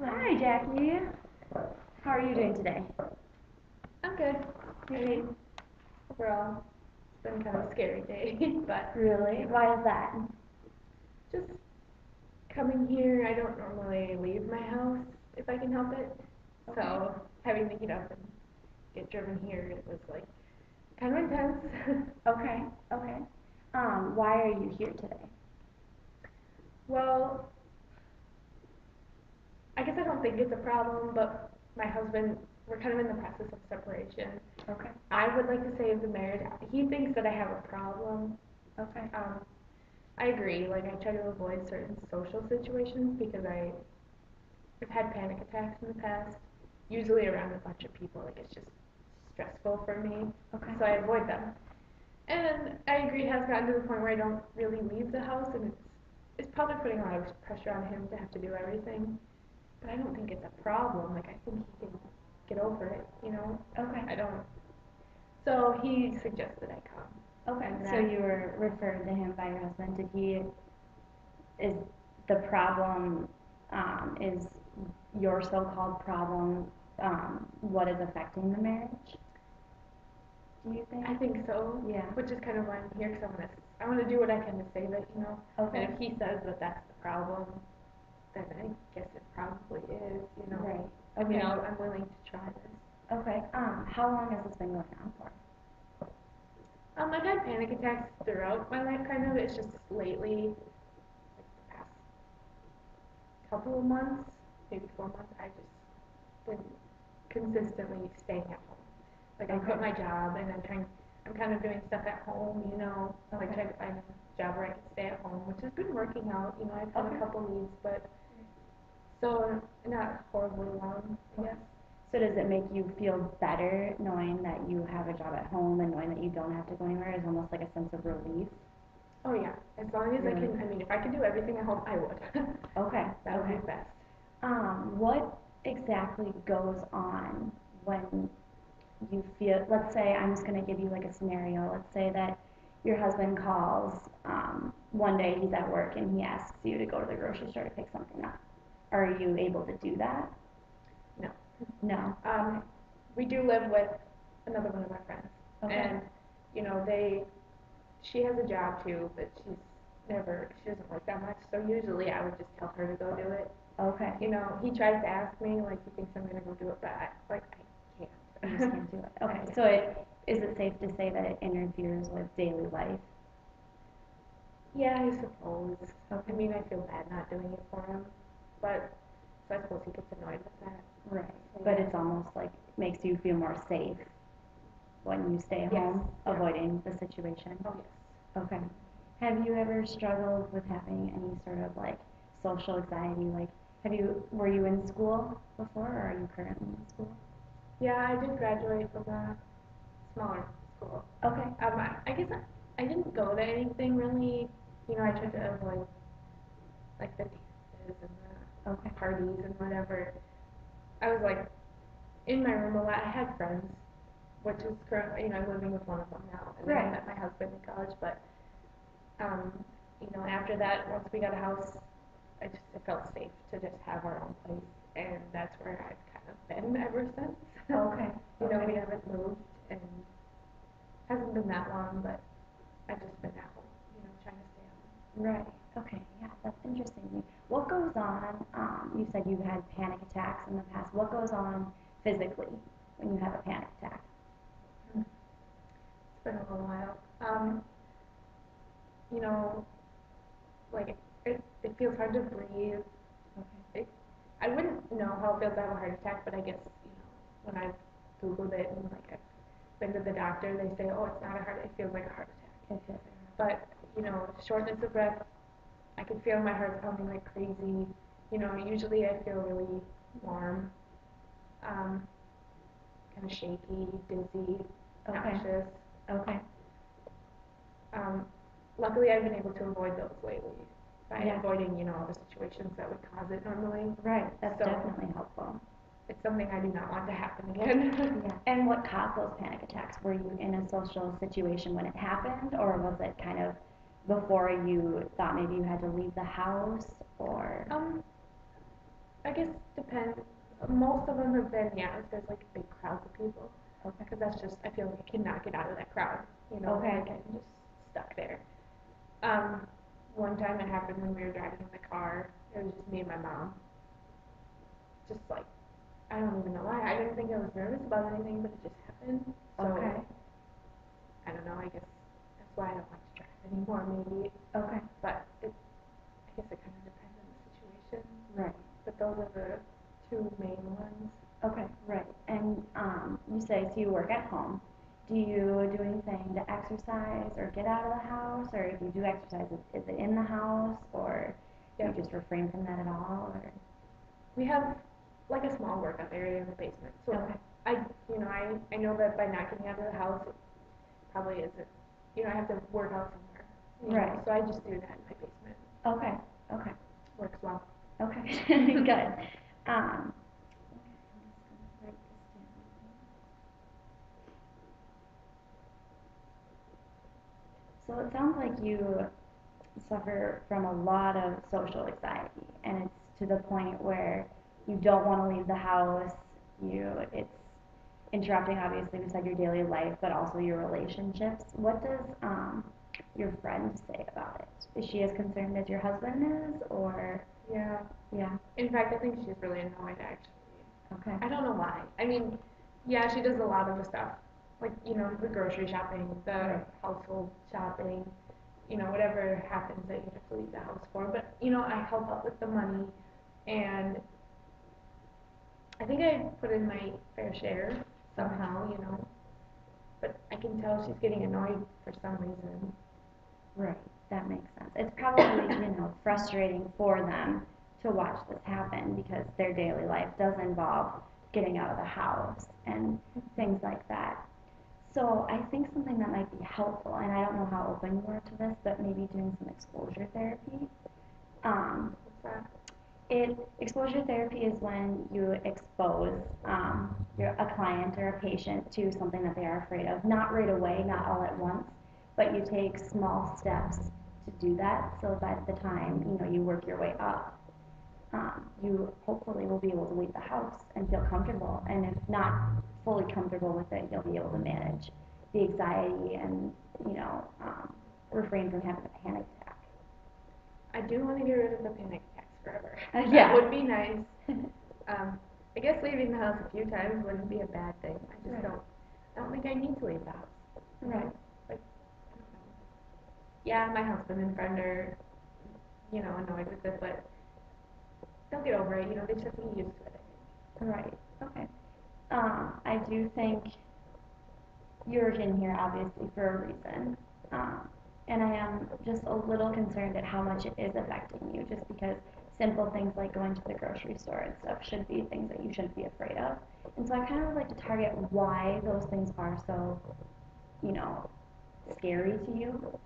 Hi, Jackie. How are you doing today? I'm good. I mean, overall, it's been kind of a scary day, but Really? Why is that? just coming here, I don't normally leave my house if I can help it. Okay. So having to get up and get driven here, it was like kind of intense. Okay. Okay. Why are you here today? Well, I guess I don't think it's a problem, but my husband, we're kind of in the process of separation. Okay. I would like to save the marriage. He thinks that I have a problem. Okay. I agree. Like I try to avoid certain social situations because I've had panic attacks in the past, usually around a bunch of people. Like it's just stressful for me, Okay. so I avoid them. And I agree, it has gotten to the point where I don't really leave the house, and it's probably putting a lot of pressure on him to have to do everything. But I don't think it's a problem. Like I think he can get over it, you know. Okay. I don't. So he suggested I come. Okay. And So you were referred to him by your husband. Is the problem, is your so-called problem, what is affecting the marriage? Do you think? I think so. Yeah. Which is kind of why I'm here, because I want to do what I can to save it, you know. Okay. And if he says that that's the problem, then I guess it probably is, you know. Right. I mean, Okay. I'm willing to try this. Okay. How long has this been going on for? I've had panic attacks throughout my life, kind of. It's just lately, like the past couple of months, maybe 4 months, I've just been consistently staying at home. Like I Okay. quit my job and I'm kind of doing stuff at home, you know, like Okay. trying to find a job where I can stay at home, which has been working out. You know, I've done Okay. a couple leads, but so not horribly long, I guess. So does it make you feel better knowing that you have a job at home and knowing that you don't have to go anywhere is almost like a sense of relief? Oh yeah, as long as I Really? can. I mean, if I could do everything at home, I would. Okay. That would Okay. be best. What exactly goes on when you feel, let's say, I'm just going to give you like a scenario. Let's say that your husband calls, one day he's at work and he asks you to go to the grocery store to pick something up. Are you able to do that? No. No. We do live with another one of my friends, Okay. and you know she has a job too, but she doesn't work that much. So usually I would just tell her to go do it. Okay. You know, he tries to ask me like he thinks I'm gonna go do it, but I can't. You just can't do it. Okay. So is it safe to say that it interferes with daily life? Yeah, I suppose. Okay. I mean, I feel bad not doing it for him, but so I suppose he gets annoyed with that. Right. So, But yeah. it's almost like makes you feel more safe when you stay Yes. home, Yeah. avoiding the situation. Oh yes. Okay. Have you ever struggled with having any sort of like social anxiety? Like, were you in school before, or are you currently in school? Yeah, I did graduate from a smaller school. Okay. I guess I didn't go to anything really. You know, I tried to avoid like the dances and the Okay. parties and whatever. I was like in my room a lot. I had friends, which is currently, you know, I'm living with one of them now, and then I Right. met my husband in college. But um, you know, after that, once we got a house, it felt safe to just have our own place, and that's where I've kind of been ever since. Okay. You know, we Okay. haven't moved, and hasn't been that long, but I've just been at home, you know, trying to stay at home. Right. Okay. Yeah, that's interesting. What goes on? You said you've had panic attacks in the past. What goes on physically when you have a panic attack? It's been a little while. You know, like it feels hard to breathe. Okay. I wouldn't know how it feels to have a heart attack, but I guess, you know, when I've Googled it and like I've been to the doctor, they say, oh, it's not a heart, it feels like a heart attack. It feels But, you know, shortness of breath, I can feel my heart pounding like crazy. You know, usually I feel really warm, kind of shaky, dizzy, okay. nauseous. Okay. Um, Luckily, I've been able to avoid those lately by Yeah. avoiding, you know, all the situations that would cause it normally. Right. That's So definitely helpful. it's something I do not want to happen again. Yeah. And what caused those panic attacks? Were you in a social situation when it happened, or was it kind of before you thought maybe you had to leave the house, or? um, I guess depends. Most of them have been, yeah, if there's like big crowds of people. Okay. Because that's just, I feel like I cannot get out of that crowd. You know, Okay. like I'm just stuck there. Um, One time it happened when we were driving in the car. It was just me and my mom. Just like, I don't even know why. I didn't think I was nervous about anything, but it just happened. So, Okay. I don't know, I guess that's why I don't like to drive anymore, maybe. Okay. But I guess it kind of depends on the situation. Right. But those are the two main ones. Okay. Right. And you say so you work at home. Do you do anything to exercise or get out of the house, or if you do exercise, is it in the house, or do you Yep. just refrain from that at all, or? We have like a small workout area in the basement. So Okay. I know that by not getting out of the house, it probably isn't, I have to work out somewhere. Right. So I just do that in my basement. Okay. Okay. Works well. Okay. Good. Um, okay, I'm just gonna write this down. So it sounds like you suffer from a lot of social anxiety, and it's to the point where you don't want to leave the house. It's interrupting, obviously, beside your daily life, but also your relationships. What does your friend say about it? Is she as concerned as your husband is, or Yeah. yeah? In fact, I think she's really annoyed actually. Okay. I don't know why. I mean, yeah, she does a lot of the stuff. Like, the grocery shopping, the Right. household shopping, whatever happens that you have to leave the house for. But, I help out with the money, and I think I put in my fair share somehow. But I can tell she's getting annoyed for some reason. Right, that makes sense. It's probably, frustrating for them to watch this happen because their daily life does involve getting out of the house and things like that. So I think something that might be helpful, and I don't know how open you are to this, but maybe doing some exposure therapy. Um, What's that? Exposure therapy is when you expose a client or a patient to something that they are afraid of, not right away, not all at once, but you take small steps to do that. So by the time you work your way up, you hopefully will be able to leave the house and feel comfortable. And if not fully comfortable with it, you'll be able to manage the anxiety and refrain from having a panic attack. I do want to get rid of the panic attacks forever. Yeah. That would be nice. I guess leaving the house a few times wouldn't be a bad thing. I just Right. don't think I need to leave the house. Right. Like, I don't know. Yeah, my husband and friend are, annoyed with it, but they'll get over it. They just have to get used to it, I think. Right. Okay. I do think you're in here obviously for a reason. Um, and I am just a little concerned at how much it is affecting you just because simple things like going to the grocery store and stuff should be things that you shouldn't be afraid of. And so I kind of would like to target why those things are so, you know, scary to you.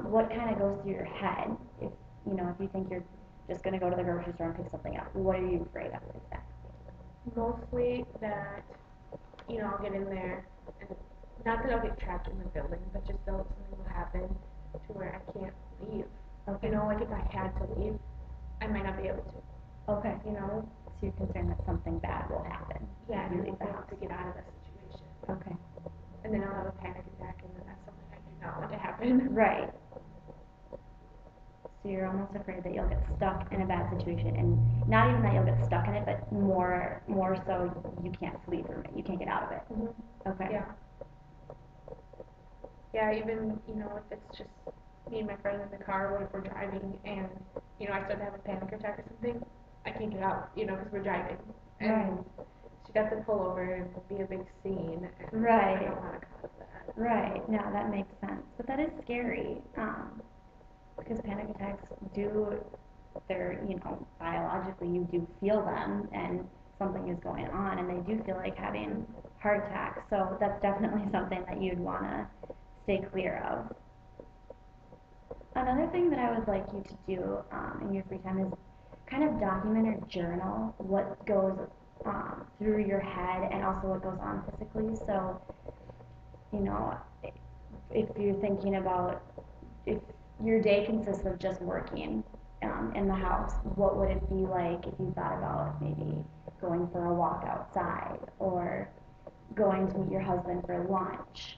What kind of goes through your head if you think you're just going to go to the grocery store and pick something up? What are you afraid of exactly? Mostly that, I'll get in there, and not that I'll get trapped in the building, but just that something will happen to where I can't leave. Okay. Like if I had to leave, I might not be able to. Okay. So you're concerned that something bad will happen Yeah, if and you I leave won't the be able house. to get out of that situation. Okay. And then I'll have a panic attack, and then that's something I do not want to happen. Right. So you're almost afraid that you'll get stuck in a bad situation, and not even that you'll get stuck in it, but more so you can't flee from it. You can't get out of it. Mm-hmm. Okay. Yeah. Yeah, even, if it's just me and my friend in the car, what if we're driving and, I start to have a panic attack or something, I can't get out, because we're driving. And Right. she'd have to pull over and be a big scene. And Right. I don't want to cause that. Right. No, that makes sense. But that is scary. Because panic attacks they're, biologically you do feel them and something is going on and they do feel like having heart attacks. So that's definitely something that you'd want to stay clear of. Another thing that I would like you to do in your free time is kind of document or journal what goes through your head and also what goes on physically. So, you know, if you're thinking about if your day consists of just working in the house, what would it be like if you thought about maybe going for a walk outside or going to meet your husband for lunch?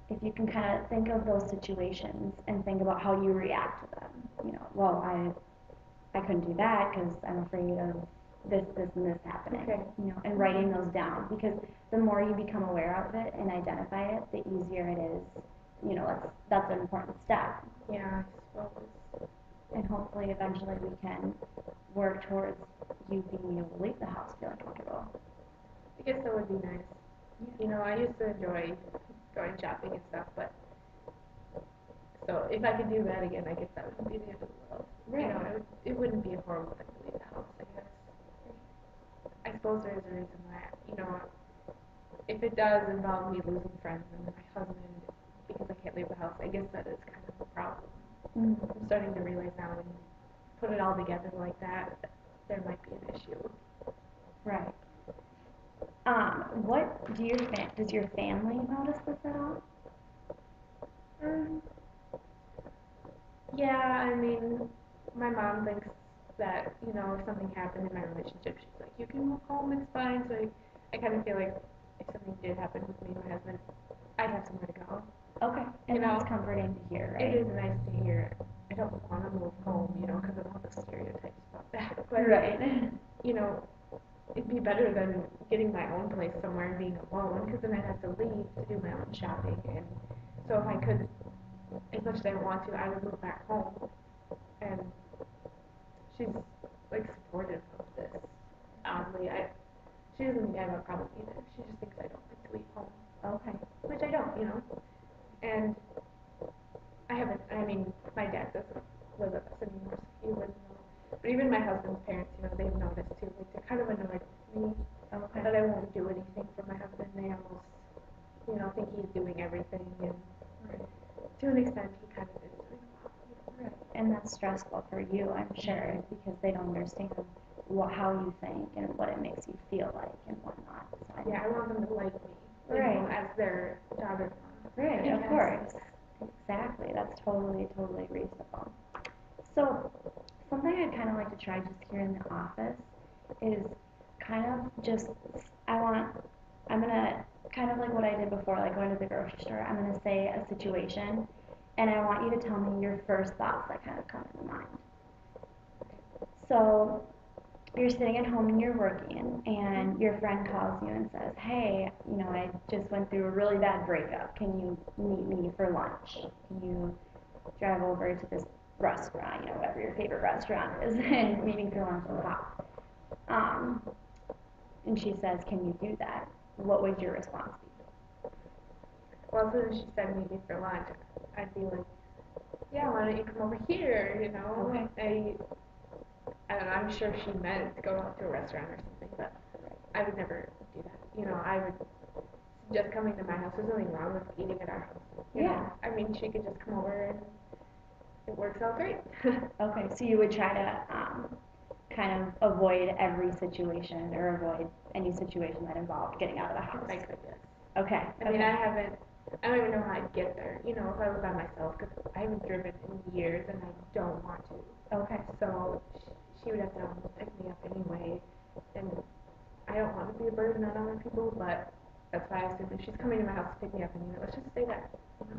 If you can kind of think of those situations and think about how you react to them, well, I couldn't do that because I'm afraid of this, and this happening, Okay. And writing those down, because the more you become aware of it and identify it, the easier it is. That's an important step. Yeah, I suppose. And hopefully eventually we can work towards you being able to leave the house feeling comfortable. I guess that would be nice. I used to enjoy going shopping and stuff, but so if I could do that again, I guess that wouldn't be the end of the world. Right. It wouldn't be a horrible thing to leave the house, I guess. I suppose there is a reason why, if it does involve me losing friends and my husband, because I can't leave the house, I guess that is kind of a problem. Mm-hmm. I'm starting to realize now when you put it all together like that, there might be an issue. Right. Does your family notice this at all? Mm, yeah, I mean, my mom thinks that, if something happened in my relationship, she's like, you can move home, it's fine. So I kind of feel like if something did happen with me and my husband, I'd have somewhere to go. Okay, and that's comforting to hear, right? It is nice to hear. I don't want to move home, because of all the stereotypes about that. But, right. It'd be better than getting my own place somewhere and being alone, because then I'd have to leave to do my own shopping. And so if I could, as much as I want to, I would move back home. And she's like supportive of this. Oddly, she doesn't think I have a problem either. She just thinks I don't like to leave home. Okay. Which I don't. And I haven't. I mean, my dad doesn't live with us anymore, so he wouldn't know. But even my husband's parents, they've noticed too. Like they're kind of annoyed with me that I won't do anything for my husband. They almost, think he's doing everything, and to an extent, he kind of is doing a lot. Right. And that's stressful for you, I'm sure, because they don't understand how you think and what it makes you feel like and whatnot. So Yeah, I want them to like me, as their daughter. Right, of course. Exactly. That's totally, totally reasonable. So, something I'd kind of like to try just here in the office is kind of just, I'm going to, kind of like what I did before, like going to the grocery store, I'm going to say a situation, and I want you to tell me your first thoughts that kind of come to mind. So, you're sitting at home and you're working, and your friend calls you and says, hey, I just went through a really bad breakup. Can you meet me for lunch? Can you drive over to this restaurant, whatever your favorite restaurant is, and meet me for lunch and talk? And she says, can you do that? What would your response be? Well, as soon as she said meet me for lunch, I'd be like, yeah, why don't you come over here? Okay. I don't know, I'm sure she meant to go out to a restaurant or something, but I would never do that. I would just coming to my house. There's nothing wrong with eating at our house. Yeah. I mean, she could just come over and it works out great. Okay, so you would try to kind of avoid every situation or avoid any situation that involved getting out of the house. I could, yes. Okay. I mean, I don't even know how I'd get there, if I was by myself, because I haven't driven in years and I don't want to. Okay. So she would have to pick me up anyway, and I don't want to be a burden on other people, but that's why I assumed if she's coming to my house to pick me up anyway, let's just stay there.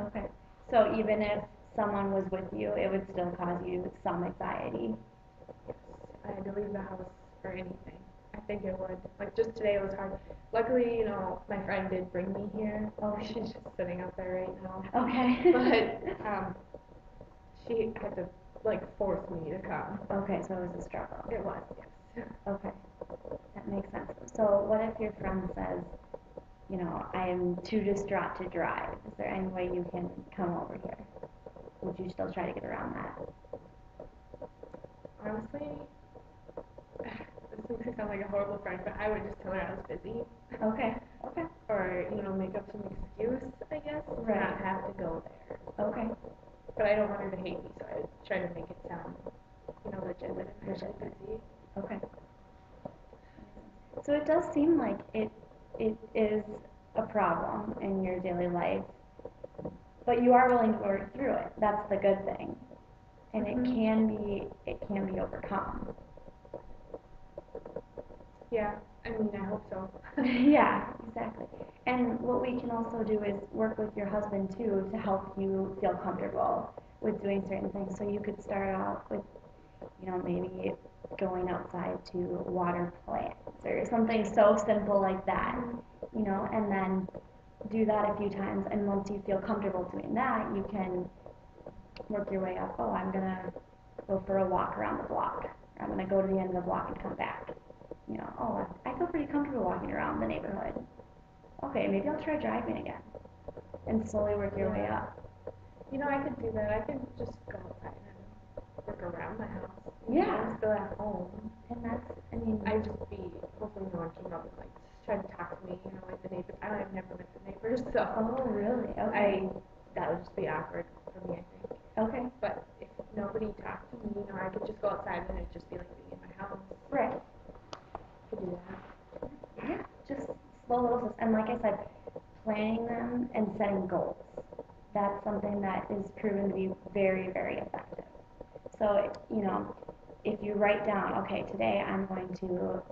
Okay. So even if someone was with you, it would still cause you some anxiety. Yes, if I had to leave the house for anything, I think it would. Like just today it was hard. Luckily, my friend did bring me here. Oh, she's just sitting out there right now. Okay. But she had to force me to come. Okay, so it was a struggle. It was, yes. Okay, that makes sense. So what if your friend says, I am too distraught to drive? Is there any way you can come over here? Would you still try to get around that? Honestly, this makes me sound like a horrible friend, but I would just tell her I was busy. Okay. Or, make up some excuse, I guess, to not have to go there. Okay. But I don't want her to hate me, so I would try to make it sound, legit that I'm actually busy. Okay. So it does seem like it is a problem in your daily life, but you are willing to work through it. That's the good thing. and it can be overcome. Yeah, I mean, I hope so. Yeah, exactly. And what we can also do is work with your husband too to help you feel comfortable with doing certain things. So you could start out with, maybe going outside to water plants or something so simple like that, and then do that a few times. And once you feel comfortable doing that, you can work your way up. Oh, I'm gonna go for a walk around the block. Or I'm gonna go to the end of the block and come back. Oh, I feel pretty comfortable walking around the neighborhood. Okay, maybe I'll try driving again, and slowly work your way Yeah. up. I could do that. I could just go outside and work around my house. Yeah. I'm still at home. And that's, I mean, I'd just be, hopefully no one came up and like tried to talk to me, like the neighbors. I've never met the neighbors, so oh, really? Okay. that would just be awkward for me, I think. Okay. But if nobody talked to me, I could just go outside and it'd just be like being in my house. Right. I could do that. Yeah. Just slow little steps. And like I said, planning them and setting goals. That's something that is proven to be very, very effective. So, if you write down, okay, today I'm going to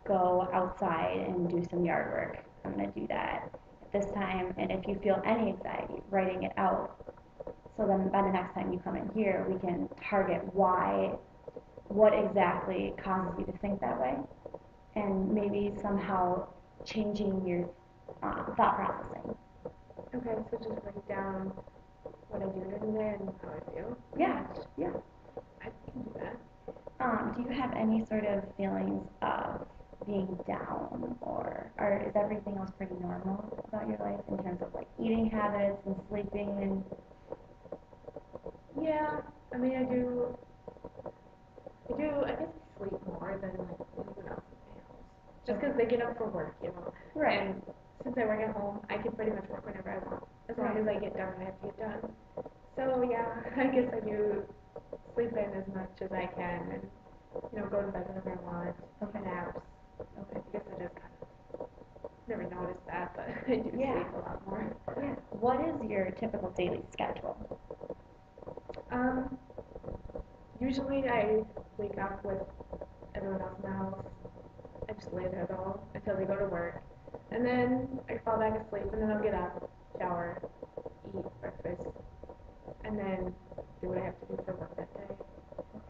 go outside and do some yard work. I'm going to do that at this time. And if you feel any anxiety, writing it out. So then by the next time you come in here, we can target what exactly causes you to think that way, and maybe somehow changing your thought processing. Okay, so just write down what I do during the day and how I feel. Yeah, yeah. I can do that. Do you have any sort of feelings of being down, or is everything else pretty normal about your life in terms of like eating habits and sleeping and? Yeah, I mean, I guess I sleep more than like anyone else in my house. Just because they get up for work. Right. And since I work at home, I can pretty much work whenever I want, as long as I get done what I have to get done. So yeah, I guess I do sleep in as much as I can, and go to bed whenever I want. Okay. Naps. Okay. I guess I just kind of never noticed that, but I do Yeah. sleep a lot more. Yeah. What is your typical daily schedule? Um, Usually I wake up with everyone else in the house. I just lay there though until they go to work. And then I fall back asleep and then I'll get up, shower, eat breakfast, and then do what I have to do for work that day.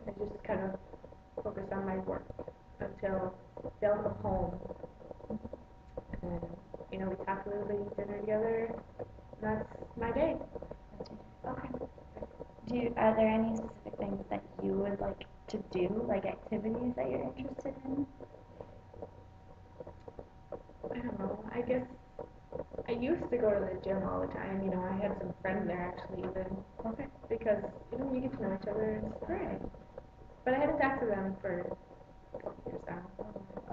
I just kind of focus on my work until they'll come home. And then, we talk a little bit, eat dinner together, and that's my day. Okay. Are there any specific things that you would like to do, like activities that you're interested in? I don't know. I guess I used to go to the gym all the time. I had some friends there actually even. Okay. Because, you get to know each other and stuff. Right. But I hadn't talked to them for a couple years now.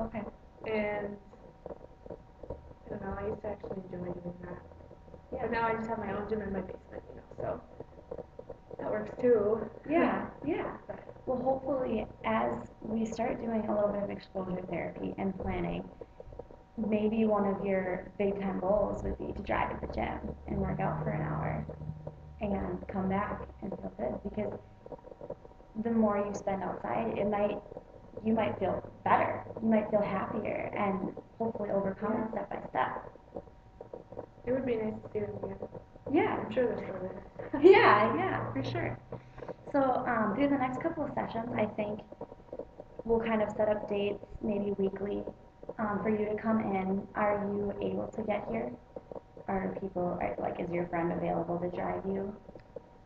Okay. And I don't know, I used to actually enjoy doing that. Yeah. But now I just have my own gym in my basement, so that works too. Yeah, yeah. Well, hopefully, as we start doing a little bit of exposure therapy and planning, maybe one of your big time goals would be to drive to the gym and work out for an hour and come back and feel good, because the more you spend outside, you might feel better, you might feel happier, and hopefully overcome it step by step. It would be nice to see them again. Yeah. I'm sure they're still there. Yeah, for sure. So through the next couple of sessions, I think we'll kind of set up dates, maybe weekly, for you to come in. Are you able to get here? Is your friend available to drive you?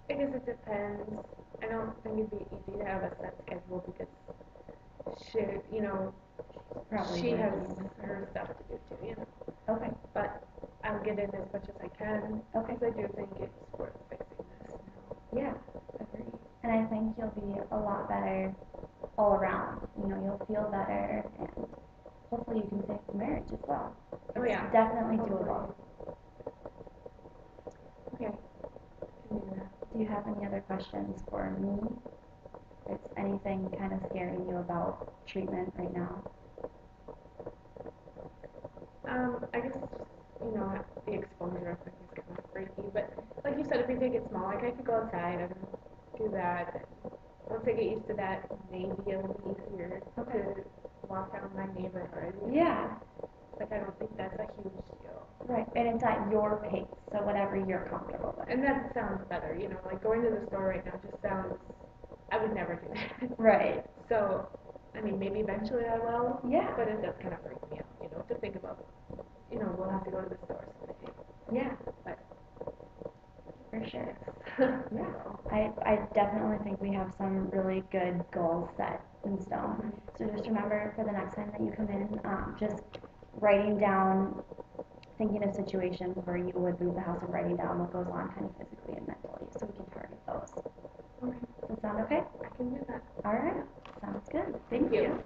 I guess it depends. I don't think it'd be easy to have a set schedule because she has her stuff to do too. Okay. But I'll get in as much as I can. Okay. Because I do think it's worth fixing this now. Yeah, agreed. And I think you'll be a lot better all around. You'll feel better, and hopefully you can save the marriage as well. Oh yeah. It's definitely doable. Okay. Can do that. Do you have any other questions for me? Is anything kind of scaring you about treatment right now? I guess the exposure thing is kind of freaky, but like you said, if we take it small, like I could go outside and do that. once I get used to that, maybe it'll be easier Okay. to walk down my neighborhood. Yeah. Like, I don't think that's a huge deal. Right. And it's at your pace, so whatever you're comfortable with. And that sounds better, you know, like going to the store right now just sounds, I would never do that. Right. So, I mean, maybe eventually I will. Yeah. But it does kind of freak me out, you know, to think about, you know, we'll have to go to the store someday. Yeah. But For sure. yeah. I definitely think we have some really good goals set in stone. So just remember for the next time that you come in, just writing down, thinking of situations where you would leave the house and writing down what goes on kind of physically and mentally so we can target those. Okay. Does that sound okay? I can do that. All right. Sounds good. Thank Thank you. you.